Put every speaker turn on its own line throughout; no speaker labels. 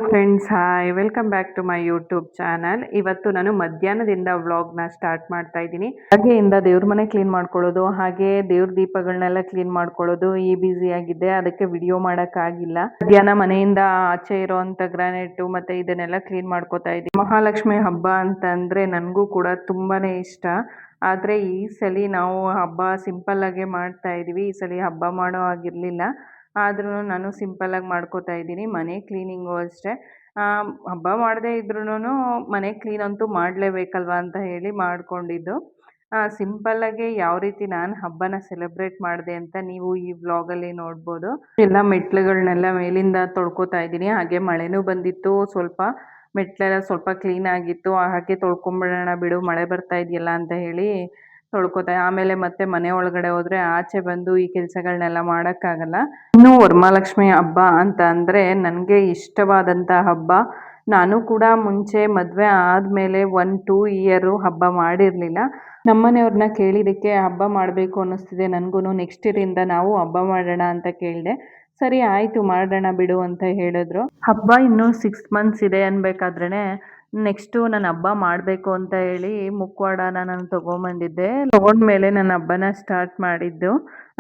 Friends, hi, welcome back to my YouTube channel. ಇವತ್ತು ನಾನು ಮಧ್ಯಾಹ್ನದಿಂದ ವ್ಲಾಗ್ನ ಸ್ಟಾರ್ಟ್ ಮಾಡ್ತಾ ಇದ್ದೀನಿ. ಹಾಗೆಯಿಂದ ದೇವ್ರ ಮನೆ ಕ್ಲೀನ್ ಮಾಡ್ಕೊಳ್ಳೋದು, ಹಾಗೆ ದೇವ್ರ ದೀಪಗಳನ್ನೆಲ್ಲ ಕ್ಲೀನ್ ಮಾಡ್ಕೊಳ್ಳೋದು ಈ ಬ್ಯುಸಿ ಆಗಿದ್ದೆ. ಅದಕ್ಕೆ ವಿಡಿಯೋ ಮಾಡೋಕ್ಕಾಗಿಲ್ಲ. ಮಧ್ಯಾಹ್ನ ಮನೆಯಿಂದ ಆಚೆ ಇರೋವಂಥ ಗ್ರಾನೈಟು ಮತ್ತೆ ಇದನ್ನೆಲ್ಲ ಕ್ಲೀನ್ ಮಾಡ್ಕೋತಾ ಇದ್ದೀನಿ. ಮಹಾಲಕ್ಷ್ಮಿ ಹಬ್ಬ ಅಂತ ಅಂದರೆ ನನಗೂ ಕೂಡ ತುಂಬಾನೇ ಇಷ್ಟ. ಆದರೆ ಈ ಸಲ ನಾವು ಹಬ್ಬ ಸಿಂಪಲ್ ಆಗೇ ಮಾಡ್ತಾ ಇದೀವಿ. ಈ ಸಲ ಹಬ್ಬ ಮಾಡೋ ಆಗಿರಲಿಲ್ಲ. ಆದ್ರೂ ನಾನು ಸಿಂಪಲ್ಲಾಗಿ ಮಾಡ್ಕೋತಾ ಇದ್ದೀನಿ. ಮನೆ ಕ್ಲೀನಿಂಗು ಅಷ್ಟೇ. ಹಬ್ಬ ಮಾಡದೇ ಇದ್ರೂ ಮನೆ ಕ್ಲೀನ್ ಅಂತೂ ಮಾಡಲೇಬೇಕಲ್ವ ಅಂತ ಹೇಳಿ ಮಾಡಿಕೊಂಡಿದ್ದು. ಸಿಂಪಲ್ಲಾಗಿ ಯಾವ ರೀತಿ ನಾನು ಹಬ್ಬನ ಸೆಲೆಬ್ರೇಟ್ ಮಾಡಿದೆ ಅಂತ ನೀವು ಈ ವ್ಲಾಗಲ್ಲಿ ನೋಡ್ಬೋದು. ಎಲ್ಲ ಮೆಟ್ಲುಗಳನ್ನೆಲ್ಲ ಮೇಲಿಂದ ತೊಳ್ಕೊತಾ ಇದ್ದೀನಿ. ಹಾಗೆ ಮಳೆನೂ ಬಂದಿತ್ತು. ಸ್ವಲ್ಪ ಮೆಟ್ಲೆಲ್ಲ ಸ್ವಲ್ಪ ಕ್ಲೀನ್ ಆಗಿತ್ತು. ಹಾಗೆ ತೊಳ್ಕೊಂಬಿಡೋಣ ಬಿಡು, ಮಳೆ ಬರ್ತಾ ಇದೆಯಲ್ಲ ಅಂತ ಹೇಳಿ ತೊಳ್ಕೊತಾ. ಆಮೇಲೆ ಮತ್ತೆ ಮನೆ ಒಳಗಡೆ ಹೋದರೆ ಆಚೆ ಬಂದು ಈ ಕೆಲಸಗಳನ್ನೆಲ್ಲ ಮಾಡೋಕ್ಕಾಗಲ್ಲ. ಇನ್ನು ವರಮಹಾಲಕ್ಷ್ಮಿ ಹಬ್ಬ ಅಂತ ಅಂದರೆ ನನಗೆ ಇಷ್ಟವಾದಂಥ ಹಬ್ಬ. ನಾನು ಕೂಡ ಮುಂಚೆ ಮದುವೆ ಆದಮೇಲೆ 1-2 ಇಯರು ಹಬ್ಬ ಮಾಡಿರಲಿಲ್ಲ. ನಮ್ಮನೆಯವ್ರನ್ನ ಕೇಳಿದ್ದಕ್ಕೆ ಹಬ್ಬ ಮಾಡಬೇಕು ಅನ್ನಿಸ್ತಿದೆ ನನಗೂ, ನೆಕ್ಸ್ಟ್ ಇಯರಿಂದ ನಾವು ಹಬ್ಬ ಮಾಡೋಣ ಅಂತ ಕೇಳಿದೆ. ಸರಿ ಆಯಿತು ಮಾಡೋಣ ಬಿಡು ಅಂತ ಹೇಳಿದ್ರು. ಹಬ್ಬ ಇನ್ನೂ 6 ಮಂತ್ಸ್ ಇದೆ ಅನ್ಬೇಕಾದ್ರೇ ನೆಕ್ಸ್ಟು ನಾನು ಹಬ್ಬ ಮಾಡಬೇಕು ಅಂತ ಹೇಳಿ ಮುಖವಾಡನ ನಾನು ತೊಗೊಂಬಂದಿದ್ದೆ. ತೊಗೊಂಡ್ಮೇಲೆ ನನ್ನ ಹಬ್ಬನ ಸ್ಟಾರ್ಟ್ ಮಾಡಿದ್ದು.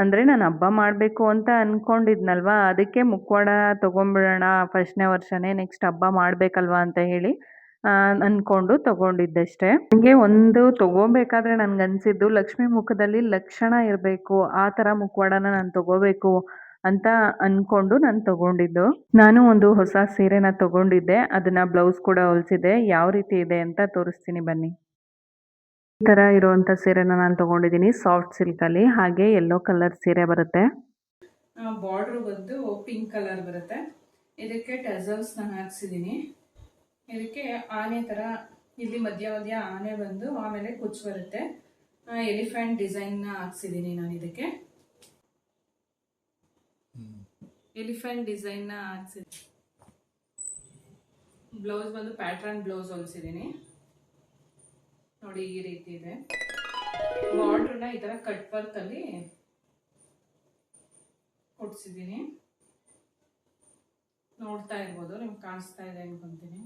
ಅಂದರೆ ನಾನು ಹಬ್ಬ ಮಾಡಬೇಕು ಅಂತ ಅಂದ್ಕೊಂಡಿದ್ನಲ್ವ, ಅದಕ್ಕೆ ಮುಖವಾಡ ತೊಗೊಂಬಿಡೋಣ ಫಸ್ಟ್ನೇ ವರ್ಷನೇ, ನೆಕ್ಸ್ಟ್ ಹಬ್ಬ ಮಾಡಬೇಕಲ್ವ ಅಂತ ಹೇಳಿ ಅಂದ್ಕೊಂಡು ತೊಗೊಂಡಿದ್ದಷ್ಟೇ. ನನಗೆ ಒಂದು ತೊಗೋಬೇಕಾದ್ರೆ ನನಗನ್ಸಿದ್ದು ಲಕ್ಷ್ಮೀ ಮುಖದಲ್ಲಿ ಲಕ್ಷಣ ಇರಬೇಕು, ಆ ಥರ ಮುಖವಾಡನ ನಾನು ತೊಗೋಬೇಕು ಅಂತ ಅಂದ್ಕೊಂಡು ನಾನು ತೊಗೊಂಡಿದ್ದು. ನಾನು ಒಂದು ಹೊಸ ಸೀರೆನ ತೊಗೊಂಡಿದ್ದೆ. ಅದನ್ನು ಬ್ಲೌಸ್ ಕೂಡ ಹೊಲಿಸಿದ್ದೆ. ಯಾವ ರೀತಿ ಇದೆ ಅಂತ ತೋರಿಸ್ತೀನಿ ಬನ್ನಿ. ಈ ಥರ ಇರುವಂಥ ಸೀರೆನ ನಾನು ತೊಗೊಂಡಿದ್ದೀನಿ ಸಾಫ್ಟ್ ಸಿಲ್ಕಲ್ಲಿ. ಹಾಗೆ ಯೆಲ್ಲೋ ಕಲರ್ ಸೀರೆ ಬರುತ್ತೆ. ಬಾರ್ಡ್ರು ಬಂದು ಪಿಂಕ್ ಕಲರ್ ಬರುತ್ತೆ. ಇದಕ್ಕೆ ಟಸಲ್ಸ್ ನಾನು ಹಾಕ್ಸಿದ್ದೀನಿ. ಇದಕ್ಕೆ ಆನೆ ಥರ ಇಲ್ಲಿ ಮಧ್ಯ ಮಧ್ಯ ಆನೆ ಬಂದು ಆಮೇಲೆ ಕುಚ್ಚು ಬರುತ್ತೆ. ಎಲಿಫೆಂಟ್ ಡಿಸೈನ್ನ ಹಾಕ್ಸಿದ್ದೀನಿ ನಾನು. ಇದಕ್ಕೆ ಎಲಿಫೆಂಟ್ ಡಿಸೈನ್ನ ಹಾಕ್ಸಿದ್ದೀನಿ. ಬ್ಲೌಸ್ ಬಂದು ಪ್ಯಾಟ್ರನ್ ಬ್ಲೌಸ್ ಹೊಲಿಸಿದ್ದೀನಿ ನೋಡಿ, ಈ ರೀತಿ ಇದೆ. ಬಾರ್ಡ್ರನ್ನ ಈ ಥರ ಕಟ್ ವರ್ಕಲ್ಲಿ ಕೊಡ್ಸಿದ್ದೀನಿ. ನೋಡ್ತಾ ಇರ್ಬೋದು, ನಿಮ್ಗೆ ಕಾಣಿಸ್ತಾ ಇದೆ ಅನ್ಕೊಂತೀನಿ.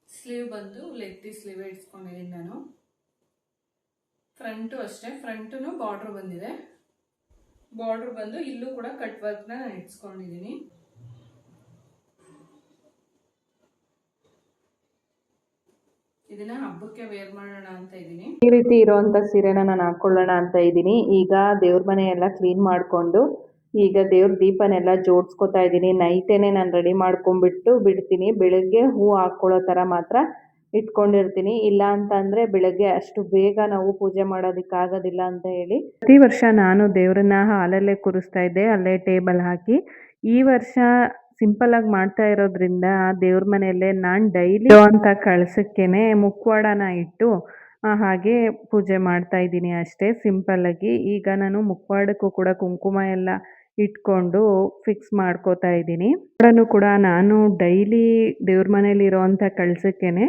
ಸ್ಲೀವ್ ಬಂದು ಲೆಗ್ತಿ ಸ್ಲೀವ್ ಇಟ್ಸ್ಕೊಂಡಿದ್ದೀನಿ ನಾನು. ಫ್ರಂಟು ಅಷ್ಟೇ, ಫ್ರಂಟು ಬಾರ್ಡ್ರ್ ಬಂದಿದೆ. ಬಾರ್ಡ್ರ್ ಬಂದು ಇಲ್ಲೂ ಕೂಡ ಕಟ್ ವರ್ಕ್ನ ನಾನು ಇಟ್ಸ್ಕೊಂಡಿದ್ದೀನಿ. ಇದನ್ನ ಹಬ್ಬಕ್ಕೆ ವೇರ್ ಮಾಡೋಣ ಅಂತ ಇದ್ದೀನಿ. ಈ ರೀತಿ ಇರುವಂತ ಸೀರೆನ ನಾನು ಹಾಕೊಳ್ಳೋಣ ಅಂತ ಇದ್ದೀನಿ. ಈಗ ದೇವ್ರ ಮನೆ ಎಲ್ಲ ಕ್ಲೀನ್ ಮಾಡಿಕೊಂಡು ಈಗ ದೇವ್ರ ದೀಪನೆಲ್ಲ ಜೋಡಿಸ್ಕೊತಾ ಇದ್ದೀನಿ. ನೈಟೇನೆ ನಾನು ರೆಡಿ ಮಾಡ್ಕೊಂಡ್ಬಿಟ್ಟು ಬಿಡ್ತೀನಿ. ಬೆಳಗ್ಗೆ ಹೂ ಹಾಕೊಳ್ಳೋ ಥರ ಮಾತ್ರ ಇಟ್ಕೊಂಡಿರ್ತೀನಿ. ಇಲ್ಲ ಅಂತ ಅಂದರೆ ಬೆಳಗ್ಗೆ ಅಷ್ಟು ಬೇಗ ನಾವು ಪೂಜೆ ಮಾಡೋದಕ್ಕಾಗೋದಿಲ್ಲ ಅಂತ ಹೇಳಿ ಪ್ರತಿ ವರ್ಷ ನಾನು ದೇವ್ರನ್ನ ಹಾಲಲ್ಲೇ ಕೂರಿಸ್ತಾ ಇದ್ದೆ, ಅಲ್ಲೇ ಟೇಬಲ್ ಹಾಕಿ. ಈ ವರ್ಷ ಸಿಂಪಲ್ ಆಗಿ ಮಾಡ್ತಾ ಇರೋದ್ರಿಂದ ದೇವ್ರ ಮನೆಯಲ್ಲೇ ನಾನು ಡೈಲಿ ಅಂತ ಕಳಸಕ್ಕೇನೆ ಮುಖವಾಡನ ಇಟ್ಟು ಹಾಗೆ ಪೂಜೆ ಮಾಡ್ತಾ ಇದ್ದೀನಿ ಅಷ್ಟೇ, ಸಿಂಪಲ್ ಆಗಿ. ಈಗ ನಾನು ಮುಖವಾಡಕ್ಕೂ ಕೂಡ ಕುಂಕುಮ ಎಲ್ಲ ಇಟ್ಕೊಂಡು ಫಿಕ್ಸ್ ಮಾಡ್ಕೋತಾ ಇದ್ದೀನಿ. ಕೂಡ ನಾನು ಡೈಲಿ ದೇವ್ರ ಮನೇಲಿ ಇರೋವಂಥ ಕಳಸಕ್ಕೇನೆ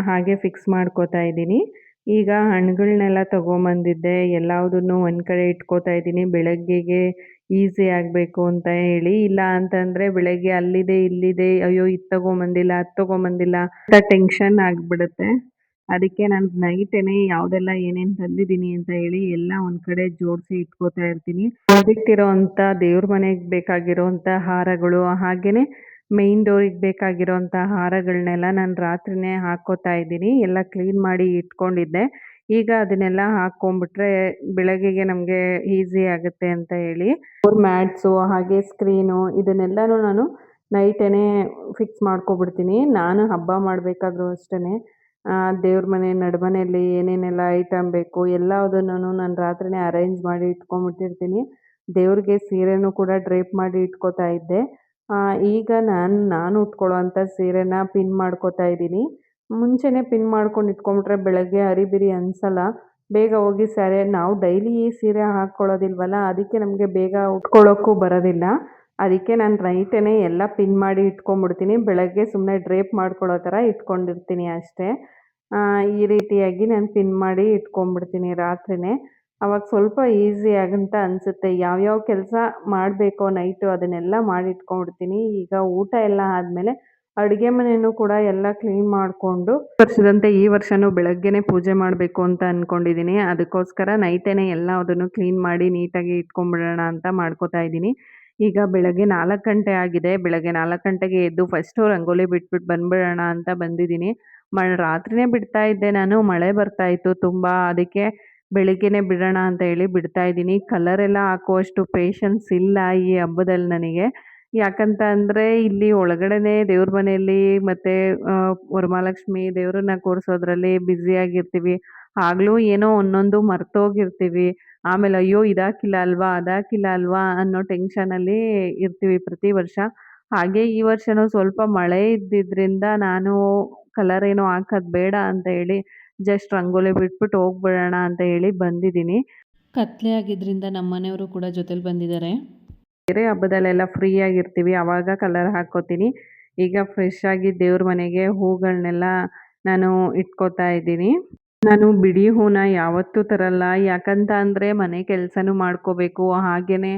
ಹಾಗೆ ಫಿಕ್ಸ್ ಮಾಡ್ಕೋತಾ ಇದ್ದೀನಿ. ಈಗ ಹಣ್ಣುಗಳನ್ನೆಲ್ಲ ತೊಗೊಂಬಂದಿದ್ದೆ, ಎಲ್ಲದನ್ನು ಒಂದು ಕಡೆ ಇಟ್ಕೋತಾ ಇದ್ದೀನಿ ಬೆಳಗ್ಗೆಗೆ ಈಸಿ ಆಗಬೇಕು ಅಂತ ಹೇಳಿ. ಇಲ್ಲ ಅಂತಂದರೆ ಬೆಳಗ್ಗೆ ಅಲ್ಲಿದೆ ಇಲ್ಲಿದೆ, ಅಯ್ಯೋ ಇದು ತೊಗೊಂಬಂದಿಲ್ಲ ಅದು ತೊಗೊಂಬಂದಿಲ್ಲ ಅಂತ ಟೆನ್ಷನ್ ಆಗಿಬಿಡುತ್ತೆ. ಅದಕ್ಕೆ ನಾನು ನೈಟೇನೆ ಯಾವುದೆಲ್ಲ ಏನೇನು ತಂದಿದ್ದೀನಿ ಅಂತ ಹೇಳಿ ಎಲ್ಲ ಒಂದು ಕಡೆ ಜೋಡಿಸಿ ಇಟ್ಕೋತಾ ಇರ್ತೀನಿ. ಅದಕ್ಕಿರೋವಂಥ ದೇವ್ರ ಮನೆಗೆ ಬೇಕಾಗಿರೋವಂಥ ಹಾರಗಳು, ಹಾಗೆಯೇ ಮೇಯ್ನ್ ಡೋರಿಗೆ ಬೇಕಾಗಿರೋವಂಥ ಹಾರಗಳನ್ನೆಲ್ಲ ನಾನು ರಾತ್ರಿನೇ ಹಾಕ್ಕೋತಾ ಇದ್ದೀನಿ. ಎಲ್ಲ ಕ್ಲೀನ್ ಮಾಡಿ ಇಟ್ಕೊಂಡಿದ್ದೆ. ಈಗ ಅದನ್ನೆಲ್ಲ ಹಾಕ್ಕೊಂಡ್ಬಿಟ್ರೆ ಬೆಳಗ್ಗೆಗೆ ನಮಗೆ ಈಸಿ ಆಗುತ್ತೆ ಅಂತ ಹೇಳಿ ಡೋರ್ ಮ್ಯಾಟ್ಸು ಹಾಗೆ ಸ್ಕ್ರೀನು ಇದನ್ನೆಲ್ಲನೂ ನಾನು ನೈಟೇನೆ ಫಿಕ್ಸ್ ಮಾಡ್ಕೊಬಿಡ್ತೀನಿ. ನಾನು ಹಬ್ಬ ಮಾಡಬೇಕಾದ್ರೂ ಅಷ್ಟೇ ದೇವ್ರ ಮನೆ ನಡುಮನೆಯಲ್ಲಿ ಏನೇನೆಲ್ಲ ಐಟಮ್ ಬೇಕು ಎಲ್ಲದನ್ನು ನಾನು ರಾತ್ರಿನೇ ಅರೇಂಜ್ ಮಾಡಿ ಇಟ್ಕೊಂಡ್ಬಿಟ್ಟಿರ್ತೀನಿ. ದೇವ್ರಿಗೆ ಸೀರೆನೂ ಕೂಡ ಡ್ರೇಪ್ ಮಾಡಿ ಇಟ್ಕೋತಾ ಇದ್ದೆ. ಈಗ ನಾನು ಉಟ್ಕೊಳ್ಳೋ ಅಂಥ ಸೀರೆನ ಪಿನ್ ಮಾಡ್ಕೋತಾ ಇದ್ದೀನಿ. ಮುಂಚೆನೇ ಪಿನ್ ಮಾಡ್ಕೊಂಡು ಇಟ್ಕೊಂಡ್ಬಿಟ್ರೆ ಬೆಳಗ್ಗೆ ಹರಿಬಿರಿ ಅನಿಸಲ್ಲ. ಬೇಗ ಹೋಗಿ ನಾವು ಡೈಲಿ ಈ ಸೀರೆ ಹಾಕ್ಕೊಳ್ಳೋದಿಲ್ವಲ್ಲ, ಅದಕ್ಕೆ ನಮಗೆ ಬೇಗ ಉಟ್ಕೊಳ್ಳೋಕ್ಕೂ ಬರೋದಿಲ್ಲ. ಅದಕ್ಕೆ ನಾನು ನೈಟೇನೆ ಎಲ್ಲ ಪಿನ್ ಮಾಡಿ ಇಟ್ಕೊಂಡ್ಬಿಡ್ತೀನಿ. ಬೆಳಗ್ಗೆ ಸುಮ್ಮನೆ ಡ್ರೇಪ್ ಮಾಡ್ಕೊಳ್ಳೋ ಥರ ಇಟ್ಕೊಂಡಿರ್ತೀನಿ ಅಷ್ಟೇ. ಈ ರೀತಿಯಾಗಿ ನಾನು ಪಿನ್ ಮಾಡಿ ಇಟ್ಕೊಂಡ್ಬಿಡ್ತೀನಿ ರಾತ್ರಿನೇ. ಅವಾಗ ಸ್ವಲ್ಪ ಈಸಿ ಆಗಂತ ಅನಿಸುತ್ತೆ. ಯಾವ್ಯಾವ ಕೆಲಸ ಮಾಡಬೇಕೋ ನೈಟು ಅದನ್ನೆಲ್ಲ ಮಾಡಿಟ್ಕೊಂಡ್ಬಿಡ್ತೀನಿ. ಈಗ ಊಟ ಎಲ್ಲ ಆದಮೇಲೆ ಅಡುಗೆ ಮನೆನೂ ಕೂಡ ಎಲ್ಲ ಕ್ಲೀನ್ ಮಾಡಿಕೊಂಡು ವರ್ಷದಂತೆ ಈ ವರ್ಷನೂ ಬೆಳಗ್ಗೆನೇ ಪೂಜೆ ಮಾಡಬೇಕು ಅಂತ ಅಂದ್ಕೊಂಡಿದ್ದೀನಿ. ಅದಕ್ಕೋಸ್ಕರ ನೈಟೇನೆ ಎಲ್ಲದನ್ನು ಕ್ಲೀನ್ ಮಾಡಿ ನೀಟಾಗಿ ಇಟ್ಕೊಂಡ್ಬಿಡೋಣ ಅಂತ ಮಾಡ್ಕೋತಾ ಇದ್ದೀನಿ. ಈಗ ಬೆಳಗ್ಗೆ 4 ಗಂಟೆ ಆಗಿದೆ. ಬೆಳಗ್ಗೆ 4 ಗಂಟೆಗೆ ಎದ್ದು ಫಸ್ಟು ರಂಗೋಲಿ ಬಿಟ್ಬಿಟ್ಟು ಬಂದ್ಬಿಡೋಣ ಅಂತ ಬಂದಿದ್ದೀನಿ. ರಾತ್ರಿನೇ ಬಿಡ್ತಾ ಇದ್ದೆ ನಾನು, ಮಳೆ ಬರ್ತಾ ಇತ್ತು ತುಂಬ. ಅದಕ್ಕೆ ಬೆಳಿಗ್ಗೆನೇ ಬಿಡೋಣ ಅಂತ ಹೇಳಿ ಬಿಡ್ತಾ ಇದ್ದೀನಿ. ಕಲರೆಲ್ಲ ಹಾಕುವಷ್ಟು ಪೇಶನ್ಸ್ ಇಲ್ಲ ಈ ಹಬ್ಬದಲ್ಲಿ ನನಗೆ. ಯಾಕಂತ ಅಂದರೆ ಇಲ್ಲಿ ಒಳಗಡೆನೇ ದೇವ್ರ ಮನೆಯಲ್ಲಿ ಮತ್ತು ವರಮಹಾಲಕ್ಷ್ಮಿ ದೇವ್ರನ್ನ ಕೂರಿಸೋದ್ರಲ್ಲಿ ಬ್ಯುಸಿಯಾಗಿರ್ತೀವಿ. ಆಗ್ಲೂ ಏನೋ ಒಂದೊಂದು ಮರ್ತೋಗಿರ್ತೀವಿ. ಆಮೇಲೆ ಅಯ್ಯೋ ಇದಾಕಿಲ್ಲ ಅಲ್ವಾ, ಅದಾಕಿಲ್ಲ ಅಲ್ವಾ ಅನ್ನೋ ಟೆನ್ಷನಲ್ಲಿ ಇರ್ತೀವಿ ಪ್ರತಿ ವರ್ಷ. ಹಾಗೆ ಈ ವರ್ಷನೂ ಸ್ವಲ್ಪ ಮಳೆ ಇದ್ದಿದ್ರಿಂದ ನಾನು ಕಲರ್ ಏನೋ ಹಾಕೋದು ಬೇಡ ಅಂತ ಹೇಳಿ ಜಸ್ಟ್ ರಂಗೋಲಿ ಬಿಟ್ಬಿಟ್ಟು ಹೋಗ್ಬಿಡೋಣ ಅಂತ ಹೇಳಿ ಬಂದಿದ್ದೀನಿ. ಕತ್ಲೆ ಆಗಿದ್ರಿಂದ ನಮ್ಮ ಮನೆಯವರು ಕೂಡ ಜೊತೆಲಿ ಬಂದಿದ್ದಾರೆ. ಬೇರೆ ಹಬ್ಬದಲ್ಲೆಲ್ಲ ಫ್ರೀ ಆಗಿರ್ತೀವಿ, ಆವಾಗ ಕಲರ್ ಹಾಕ್ಕೋತೀನಿ. ಈಗ ಫ್ರೆಶ್ ಆಗಿ ದೇವ್ರ ಮನೆಗೆ ಹೂಗಳನ್ನೆಲ್ಲ ನಾನು ಇಟ್ಕೋತಾ ಇದ್ದೀನಿ. ನಾನು ಬಿಡಿ ಹೂನ ಯಾವತ್ತೂ ತರಲ್ಲ. ಯಾಕಂತ ಅಂದರೆ ಮನೆ ಕೆಲಸನೂ ಮಾಡ್ಕೋಬೇಕು, ಹಾಗೆಯೇ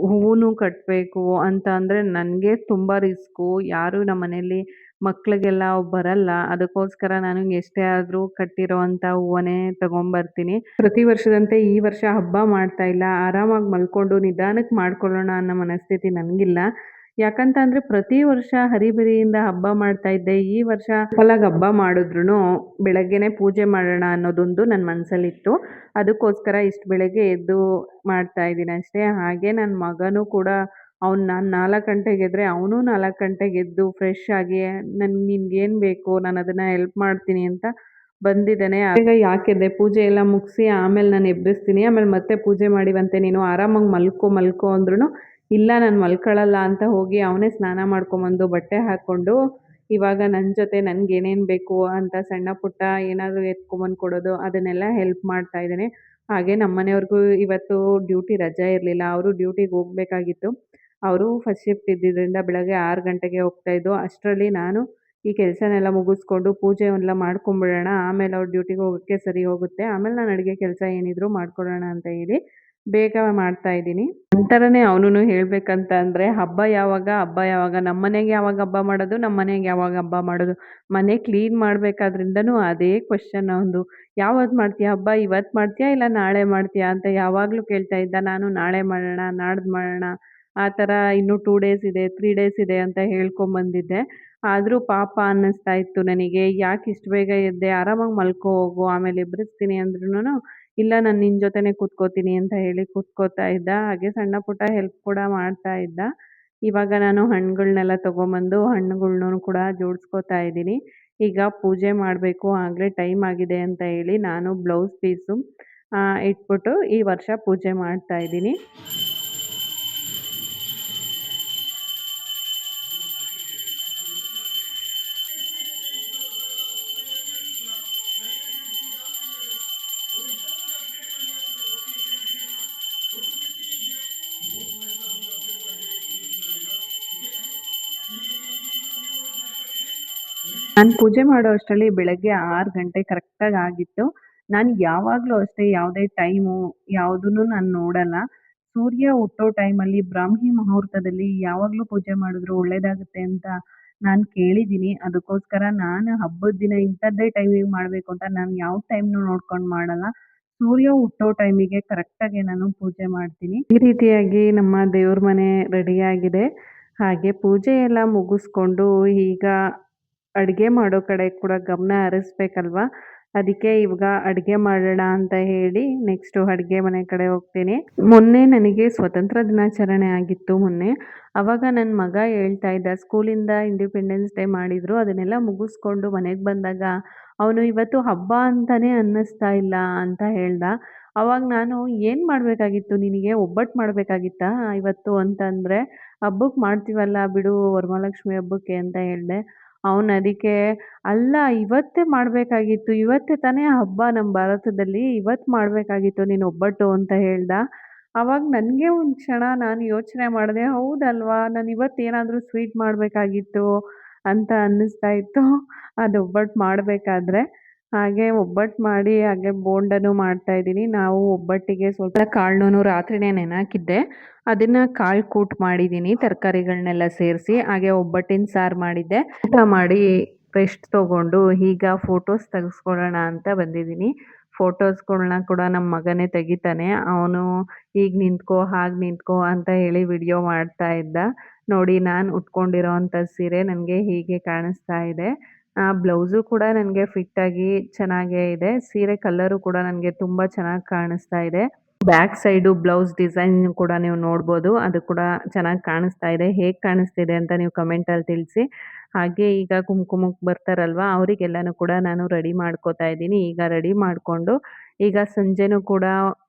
ಹೂವು ಕಟ್ಟಬೇಕು ಅಂತ ಅಂದರೆ ನನಗೆ ತುಂಬ ರಿಸ್ಕು. ಯಾರೂ ನಮ್ಮ ಮನೆಯಲ್ಲಿ ಮಕ್ಳಿಗೆಲ್ಲ ಬರಲ್ಲ. ಅದಕ್ಕೋಸ್ಕರ ನಾನು ಎಷ್ಟೇ ಆದರೂ ಕಟ್ಟಿರೋವಂಥ ಹೂವನ್ನೇ ತಗೊಂಬರ್ತೀನಿ. ಪ್ರತಿ ವರ್ಷದಂತೆ ಈ ವರ್ಷ ಹಬ್ಬ ಮಾಡ್ತಾ ಇಲ್ಲ. ಆರಾಮಾಗಿ ಮಲ್ಕೊಂಡು ನಿಧಾನಕ್ಕೆ ಮಾಡ್ಕೊಳ್ಳೋಣ ಅನ್ನೋ ಮನಸ್ಥಿತಿ ನನಗಿಲ್ಲ. ಯಾಕಂತ ಅಂದರೆ ಪ್ರತಿ ವರ್ಷ ಹರಿಬರಿಯಿಂದ ಹಬ್ಬ ಮಾಡ್ತಾ ಇದ್ದೆ. ಈ ವರ್ಷ ಸಿಂಪಲಾಗಿ ಹಬ್ಬ ಮಾಡಿದ್ರೂ ಬೆಳಗ್ಗೆನೇ ಪೂಜೆ ಮಾಡೋಣ ಅನ್ನೋದೊಂದು ನನ್ನ ಮನಸ್ಸಲ್ಲಿತ್ತು. ಅದಕ್ಕೋಸ್ಕರ ಇಷ್ಟು ಬೆಳಗ್ಗೆ ಎದ್ದು ಮಾಡ್ತಾ ಇದ್ದೀನಿ ಅಷ್ಟೇ. ಹಾಗೆ ನನ್ನ ಮಗನೂ ಕೂಡ ನಾನು 4 ಗಂಟೆಗೆ ಎದ್ದರೆ ಅವನು 4 ಗಂಟೆಗೆ ಎದ್ದು ಫ್ರೆಶ್ ಆಗಿ ನಿನ್ಗೇನು ಬೇಕು ನಾನು ಅದನ್ನು ಹೆಲ್ಪ್ ಮಾಡ್ತೀನಿ ಅಂತ ಬಂದಿದ್ದಾನೆ. ಬೇಗ ಯಾಕೆದ್ದೆ, ಪೂಜೆ ಎಲ್ಲ ಮುಗಿಸಿ ಆಮೇಲೆ ನಾನು ಎಬ್ಬಿಸ್ತೀನಿ, ಆಮೇಲೆ ಮತ್ತೆ ಪೂಜೆ ಮಾಡಿವಂತೆ ನೀನು ಆರಾಮಾಗಿ ಮಲ್ಕೋ ಅಂದ್ರೂ ಇಲ್ಲ ನಾನು ಮಲ್ಕೊಳ್ಳಲ್ಲ ಅಂತ ಹೋಗಿ ಅವನೇ ಸ್ನಾನ ಮಾಡ್ಕೊಂಬಂದು ಬಟ್ಟೆ ಹಾಕ್ಕೊಂಡು ಇವಾಗ ನನ್ನ ಜೊತೆ ನನಗೇನೇನು ಬೇಕು ಅಂತ ಸಣ್ಣ ಪುಟ್ಟ ಏನಾದರೂ ಎತ್ಕೊಂಬಂದು ಕೊಡೋದು ಅದನ್ನೆಲ್ಲ ಹೆಲ್ಪ್ ಮಾಡ್ತಾ ಇದ್ದಾನೆ. ಹಾಗೆ ನಮ್ಮ ಮನೆಯವ್ರಿಗೂ ಇವತ್ತು ಡ್ಯೂಟಿ ರಜೆ ಇರಲಿಲ್ಲ. ಅವರು ಡ್ಯೂಟಿಗೆ ಹೋಗಬೇಕಾಗಿತ್ತು. ಅವರು ಫಸ್ಟ್ ಶಿಫ್ಟ್ ಇದ್ದಿದ್ದರಿಂದ ಬೆಳಗ್ಗೆ 6 ಗಂಟೆಗೆ ಹೋಗ್ತಾಯಿದ್ದು. ಅಷ್ಟರಲ್ಲಿ ನಾನು ಈ ಕೆಲಸನೆಲ್ಲ ಮುಗಿಸ್ಕೊಂಡು ಪೂಜೆ ಎಲ್ಲ ಮಾಡ್ಕೊಂಬಿಡೋಣ, ಆಮೇಲೆ ಅವ್ರು ಡ್ಯೂಟಿಗೆ ಹೋಗೋಕ್ಕೆ ಸರಿ ಹೋಗುತ್ತೆ. ಆಮೇಲೆ ನಾನು ಅಡುಗೆ ಕೆಲಸ ಏನಿದ್ರು ಮಾಡ್ಕೊಳ್ಳೋಣ ಅಂತ ಹೇಳಿ ಬೇಗ ಮಾಡ್ತಾ ಇದ್ದೀನಿ. ನನ್ನ ಥರನೇ ಅವನೂ ಹೇಳಬೇಕಂತ ಅಂದರೆ ಹಬ್ಬ ಯಾವಾಗ ನಮ್ಮ ಮನೆಗೆ ಯಾವಾಗ ಹಬ್ಬ ಮಾಡೋದು, ನಮ್ಮ ಮನೆಗೆ ಯಾವಾಗ ಹಬ್ಬ ಮಾಡೋದು. ಮನೆ ಕ್ಲೀನ್ ಮಾಡಬೇಕಾದ್ರಿಂದನೂ ಅದೇ ಕ್ವೆಶ್ಚನ್ ಅವನದು. ಯಾವತ್ತು ಮಾಡ್ತೀಯಾ ಹಬ್ಬ, ಇವತ್ತು ಮಾಡ್ತೀಯಾ ಇಲ್ಲ ನಾಳೆ ಮಾಡ್ತೀಯಾ ಅಂತ ಯಾವಾಗಲೂ ಕೇಳ್ತಾ ಇದ್ದ. ನಾನು ನಾಳೆ ಮಾಡೋಣ, ನಾಡ್ದು ಮಾಡೋಣ, ಆ ಥರ ಇನ್ನೂ 2 ಡೇಸ್ ಇದೆ, 3 ಡೇಸ್ ಇದೆ ಅಂತ ಹೇಳ್ಕೊಂಬಂದಿದ್ದೆ. ಆದರೂ ಪಾಪ ಅನ್ನಿಸ್ತಾ ಇತ್ತು ನನಗೆ. ಯಾಕೆ ಇಷ್ಟು ಬೇಗ ಎದ್ದೆ, ಆರಾಮಾಗಿ ಮಲ್ಕೋ ಹೋಗು, ಆಮೇಲೆ ಎಬ್ಬಿಸ್ತೀನಿ ಅಂದ್ರೂ ಇಲ್ಲ ನಾನು ನಿನ್ನ ಜೊತೆನೇ ಕೂತ್ಕೋತೀನಿ ಅಂತ ಹೇಳಿ ಕೂತ್ಕೋತಾ ಇದ್ದ. ಹಾಗೆ ಸಣ್ಣ ಪುಟ್ಟ ಹೆಲ್ಪ್ ಕೂಡ ಮಾಡ್ತಾ ಇದ್ದ. ಇವಾಗ ನಾನು ಹಣ್ಣುಗಳ್ನೆಲ್ಲ ತೊಗೊಂಬಂದು ಹಣ್ಣುಗಳ್ನೂ ಕೂಡ ಜೋಡಿಸ್ಕೋತಾ ಇದ್ದೀನಿ. ಈಗ ಪೂಜೆ ಮಾಡಬೇಕು, ಆಗಲೇ ಟೈಮ್ ಆಗಿದೆ ಅಂತ ಹೇಳಿ ನಾನು ಬ್ಲೌಸ್ ಪೀಸು ಇಟ್ಬಿಟ್ಟು ಈ ವರ್ಷ ಪೂಜೆ ಮಾಡ್ತಾ ಇದ್ದೀನಿ. ನಾನು ಪೂಜೆ ಮಾಡೋ ಅಷ್ಟರಲ್ಲಿ ಬೆಳಗ್ಗೆ 6 ಗಂಟೆ ಕರೆಕ್ಟಾಗಿ ಆಗಿತ್ತು. ನಾನು ಯಾವಾಗಲೂ ಅಷ್ಟೇ ಯಾವುದೇ ಟೈಮು ಯಾವುದನ್ನೂ ನಾನು ನೋಡಲ್ಲ. ಸೂರ್ಯ ಹುಟ್ಟೋ ಟೈಮಲ್ಲಿ ಬ್ರಾಹ್ಮಿ ಮುಹೂರ್ತದಲ್ಲಿ ಯಾವಾಗಲೂ ಪೂಜೆ ಮಾಡಿದ್ರು ಒಳ್ಳೆಯದಾಗುತ್ತೆ ಅಂತ ನಾನು ಕೇಳಿದ್ದೀನಿ. ಅದಕ್ಕೋಸ್ಕರ ನಾನು ಹಬ್ಬದ ದಿನ ಇಂಥದ್ದೇ ಟೈಮಿಗೆ ಮಾಡಬೇಕು ಅಂತ ನಾನು ಯಾವ ಟೈಮ್‌ನೂ ನೋಡ್ಕೊಂಡು ಮಾಡಲ್ಲ. ಸೂರ್ಯ ಹುಟ್ಟೋ ಟೈಮಿಗೆ ಕರೆಕ್ಟಾಗಿ ನಾನು ಪೂಜೆ ಮಾಡ್ತೀನಿ. ಈ ರೀತಿಯಾಗಿ ನಮ್ಮ ದೇವ್ರ ಮನೆ ರೆಡಿಯಾಗಿದೆ. ಹಾಗೆ ಪೂಜೆ ಎಲ್ಲ ಮುಗಿಸ್ಕೊಂಡು ಈಗ ಅಡುಗೆ ಮಾಡೋ ಕಡೆ ಕೂಡ ಗಮನ ಹರಿಸ್ಬೇಕಲ್ವಾ? ಅದಕ್ಕೆ ಇವಾಗ ಅಡುಗೆ ಮಾಡೋಣ ಅಂತ ಹೇಳಿ ನೆಕ್ಸ್ಟು ಅಡುಗೆ ಮನೆ ಕಡೆ ಹೋಗ್ತೀನಿ. ಮೊನ್ನೆ ನನಗೆ ಸ್ವತಂತ್ರ ದಿನಾಚರಣೆ ಆಗಿತ್ತು ಮೊನ್ನೆ. ಆವಾಗ ನನ್ನ ಮಗ ಹೇಳ್ತಾ ಇದ್ದ ಸ್ಕೂಲಿಂದ ಇಂಡಿಪೆಂಡೆನ್ಸ್ ಡೇ ಮಾಡಿದರು. ಅದನ್ನೆಲ್ಲ ಮುಗಿಸ್ಕೊಂಡು ಮನೆಗೆ ಬಂದಾಗ ಅವನು ಇವತ್ತು ಹಬ್ಬ ಅಂತಲೇ ಅನ್ನಿಸ್ತಾ ಇಲ್ಲ ಅಂತ ಹೇಳ್ದ. ಆವಾಗ ನಾನು ಏನು ಮಾಡಬೇಕಾಗಿತ್ತು ನಿನಗೆ, ಒಬ್ಬಟ್ಟು ಮಾಡಬೇಕಾಗಿತ್ತಾ ಇವತ್ತು ಅಂತಂದರೆ, ಹಬ್ಬಕ್ಕೆ ಮಾಡ್ತೀವಲ್ಲ ಬಿಡು ವರಮಹಾಲಕ್ಷ್ಮಿ ಹಬ್ಬಕ್ಕೆ ಅಂತ ಹೇಳಿದೆ. ಅವನು ಅದಕ್ಕೆ ಅಲ್ಲ ಇವತ್ತೇ ಮಾಡಬೇಕಾಗಿತ್ತು, ಇವತ್ತೇ ತಾನೇ ಹಬ್ಬ ನಮ್ಮ ಭಾರತದಲ್ಲಿ, ಇವತ್ತು ಮಾಡಬೇಕಾಗಿತ್ತು ನೀನು ಒಬ್ಬಟ್ಟು ಅಂತ ಹೇಳ್ದ. ಆವಾಗ ನನಗೆ ಒಂದು ಕ್ಷಣ ನಾನು ಯೋಚನೆ ಮಾಡಿದೆ, ಹೌದಲ್ವಾ ನಾನು ಇವತ್ತೇನಾದರೂ ಸ್ವೀಟ್ ಮಾಡಬೇಕಾಗಿತ್ತು ಅಂತ ಅನ್ನಿಸ್ತಾ ಇತ್ತು ಅದು ಒಬ್ಬಟ್ಟು ಮಾಡಬೇಕಾದ್ರೆ. ಹಾಗೆ ಒಬ್ಬಟ್ಟು ಮಾಡಿ ಹಾಗೆ ಬೋಂಡನು ಮಾಡ್ತಾ ಇದ್ದೀನಿ. ನಾವು ಒಬ್ಬಟ್ಟಿಗೆ ಸ್ವಲ್ಪ ಕಾಳನ್ನೂ ರಾತ್ರಿನೇ ನೆನೆ ಹಾಕಿದ್ದೆ. ಅದನ್ನ ಕಾಳು ಕೂಟ್ ಮಾಡಿದ್ದೀನಿ ತರಕಾರಿಗಳನ್ನೆಲ್ಲ ಸೇರಿಸಿ. ಹಾಗೆ ಒಬ್ಬಟ್ಟಿನ ಸಾರು ಮಾಡಿದ್ದೆ. ಊಟ ಮಾಡಿ ರೆಸ್ಟ್ ತಗೊಂಡು ಈಗ ಫೋಟೋಸ್ ತೆಗೆಸ್ಕೊಳ್ಳೋಣ ಅಂತ ಬಂದಿದ್ದೀನಿ. ಫೋಟೋಸ್‌ಗಳ್ನ ಕೂಡ ನಮ್ಮ ಮಗನೇ ತೆಗಿತಾನೆ. ಅವನು ಹೀಗ್ ನಿಂತ್ಕೋ, ಹಾಗ್ ನಿಂತ್ಕೋ ಅಂತ ಹೇಳಿ ವಿಡಿಯೋ ಮಾಡ್ತಾ ಇದ್ದ. ನೋಡಿ ನಾನು ಉಟ್ಕೊಂಡಿರೋಂಥ ಸೀರೆ ನನಗೆ ಹೀಗೆ ಕಾಣಿಸ್ತಾ ಇದೆ. ಬ್ಲೌಸು ಕೂಡ ನನಗೆ ಫಿಟ್ ಆಗಿ ಚೆನ್ನಾಗೇ ಇದೆ. ಸೀರೆ ಕಲರು ಕೂಡ ನನಗೆ ತುಂಬ ಚೆನ್ನಾಗಿ ಕಾಣಿಸ್ತಾ ಇದೆ. ಬ್ಯಾಕ್ ಸೈಡು ಬ್ಲೌಸ್ ಡಿಸೈನ್ ಕೂಡ ನೀವು ನೋಡ್ಬೋದು. ಅದು ಕೂಡ ಚೆನ್ನಾಗಿ ಕಾಣಿಸ್ತಾ ಇದೆ. ಹೇಗೆ ಕಾಣಿಸ್ತಿದೆ ಅಂತ ನೀವು ಕಮೆಂಟಲ್ಲಿ ತಿಳಿಸಿ. ಹಾಗೆ ಈಗ ಕುಂಕುಮಕ್ಕೆ ಬರ್ತಾರಲ್ವಾ ಅವರಿಗೆಲ್ಲನೂ ಕೂಡ ನಾನು ರೆಡಿ ಮಾಡ್ಕೋತಾ ಇದ್ದೀನಿ. ಈಗ ರೆಡಿ ಮಾಡಿಕೊಂಡು ಈಗ ಸಂಜೆನೂ ಕೂಡ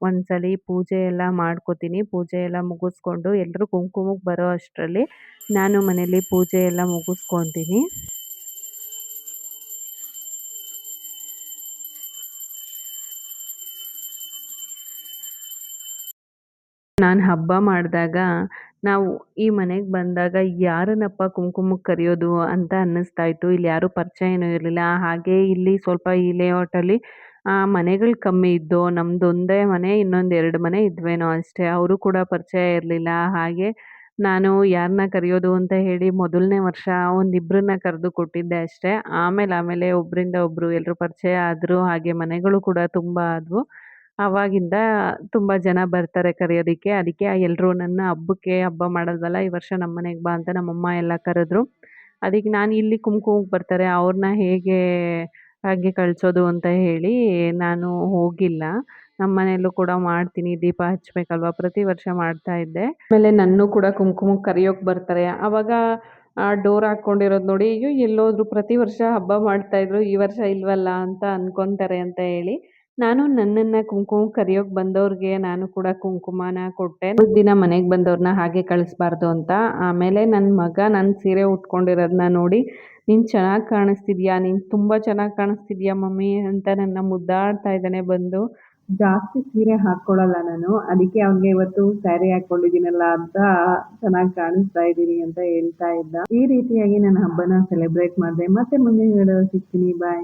ಒಂದ್ಸಲಿ ಪೂಜೆ ಎಲ್ಲ ಮಾಡ್ಕೋತೀನಿ. ಪೂಜೆ ಎಲ್ಲ ಮುಗಿಸ್ಕೊಂಡು ಎಲ್ಲರೂ ಕುಂಕುಮಕ್ಕೆ ಬರೋ ಅಷ್ಟರಲ್ಲಿ ನಾನು ಮನೇಲಿ ಪೂಜೆ ಎಲ್ಲ ಮುಗಿಸ್ಕೊತೀನಿ. ನಾನು ಹಬ್ಬ ಮಾಡಿದಾಗ ನಾವು ಈ ಮನೆಗೆ ಬಂದಾಗ ಯಾರನ್ನಪ್ಪ ಕುಂಕುಮಕ್ಕೆ ಕರೆಯೋದು ಅಂತ ಅನ್ನಿಸ್ತಾ ಇತ್ತು. ಇಲ್ಲಿ ಯಾರೂ ಪರಿಚಯನೂ ಇರಲಿಲ್ಲ. ಹಾಗೆ ಇಲ್ಲಿ ಸ್ವಲ್ಪ ಈ ಲೇಔಟಲ್ಲಿ ಮನೆಗಳು ಕಮ್ಮಿ ಇದ್ದು ನಮ್ಮದೊಂದೇ ಮನೆ ಇನ್ನೊಂದು 2 ಮನೆ ಇದ್ವೇನೋ ಅಷ್ಟೇ. ಅವರು ಕೂಡ ಪರಿಚಯ ಇರಲಿಲ್ಲ. ಹಾಗೆ ನಾನು ಯಾರನ್ನ ಕರೆಯೋದು ಅಂತ ಹೇಳಿ ಮೊದಲನೇ ವರ್ಷ ಒಂದಿಬ್ಬರನ್ನ ಕರೆದು ಕೊಟ್ಟಿದ್ದೆ ಅಷ್ಟೇ. ಆಮೇಲೆ ಒಬ್ಬರಿಂದ ಒಬ್ಬರು ಎಲ್ಲರೂ ಪರಿಚಯ ಆದರು. ಹಾಗೆ ಮನೆಗಳು ಕೂಡ ತುಂಬ ಆದವು. ಆವಾಗಿಂದ ತುಂಬ ಜನ ಬರ್ತಾರೆ ಕರೆಯೋದಿಕ್ಕೆ. ಅದಕ್ಕೆ ಎಲ್ರೂ ನನ್ನ ಹಬ್ಬ ಮಾಡೋಲ್ವಲ್ಲ, ಈ ವರ್ಷ ನಮ್ಮ ಮನೆಗೆ ಬಾ ಅಂತ ನಮ್ಮಮ್ಮ ಎಲ್ಲ ಕರೆದ್ರು. ಅದಕ್ಕೆ ನಾನು ಇಲ್ಲಿ ಕುಂಕುಮಕ್ಕೆ ಬರ್ತಾರೆ ಅವ್ರನ್ನ ಹೇಗೆ ಹಾಗೆ ಕಳಿಸೋದು ಅಂತ ಹೇಳಿ ನಾನು ಹೋಗಿಲ್ಲ. ನಮ್ಮ ಮನೆಯಲ್ಲೂ ಕೂಡ ಮಾಡ್ತೀನಿ, ದೀಪ ಹಚ್ಬೇಕಲ್ವಾ ಪ್ರತಿ ವರ್ಷ ಮಾಡ್ತಾ ಇದ್ದೆ. ಆಮೇಲೆ ನನ್ನೂ ಕೂಡ ಕುಂಕುಮಕ್ಕೆ ಕರಿಯೋಕೆ ಬರ್ತಾರೆ. ಆವಾಗ ಡೋರ್ ಹಾಕ್ಕೊಂಡಿರೋದು ನೋಡಿ, ಅಯ್ಯೋ ಎಲ್ಲೋದ್ರು ಪ್ರತಿ ವರ್ಷ ಹಬ್ಬ ಮಾಡ್ತಾ ಇದ್ರು, ಈ ವರ್ಷ ಇಲ್ವಲ್ಲ ಅಂತ ಅನ್ಕೊಂತಾರೆ ಅಂತ ಹೇಳಿ ನಾನು ನನ್ನನ್ನ ಕುಂಕುಮಕ್ಕೆ ಕರಿಯೋಕೆ ಬಂದವ್ರಿಗೆ ನಾನು ಕೂಡ ಕುಂಕುಮನ ಕೊಟ್ಟೆ. ದಿನ ಮನೆಗೆ ಬಂದವ್ರನ್ನ ಹಾಗೆ ಕಳಿಸ್ಬಾರ್ದು ಅಂತ. ಆಮೇಲೆ ನನ್ನ ಮಗ ನನ್ನ ಸೀರೆ ಉಟ್ಕೊಂಡಿರೋದನ್ನ ನೋಡಿ, ನೀನು ಚೆನ್ನಾಗಿ ಕಾಣಿಸ್ತಿದ್ಯಾ, ನೀನು ತುಂಬ ಚೆನ್ನಾಗಿ ಕಾಣಿಸ್ತಿದ್ಯಾ ಮಮ್ಮಿ ಅಂತ ನನ್ನ ಮುದ್ದಾಡ್ತಾ ಇದ್ದಾನೆ ಬಂದು. ಜಾಸ್ತಿ ಸೀರೆ ಹಾಕ್ಕೊಳ್ಳಲ್ಲ ನಾನು. ಅದಕ್ಕೆ ಅವ್ನಿಗೆ ಇವತ್ತು ಸ್ಯಾರಿ ಹಾಕ್ಕೊಂಡಿದ್ದೀನಲ್ಲ ಅಂತ ಚೆನ್ನಾಗಿ ಕಾಣಿಸ್ತಾ ಇದ್ದೀನಿ ಅಂತ ಹೇಳ್ತಾ ಇದ್ದ. ಈ ರೀತಿಯಾಗಿ ನನ್ನ ಹಬ್ಬನ ಸೆಲೆಬ್ರೇಟ್ ಮಾಡಿದೆ. ಮತ್ತೆ ಮುಂದಿನ ವಿಡಿಯೋದಲ್ಲಿ ಸಿಗ್ತೀನಿ. ಬಾಯ್.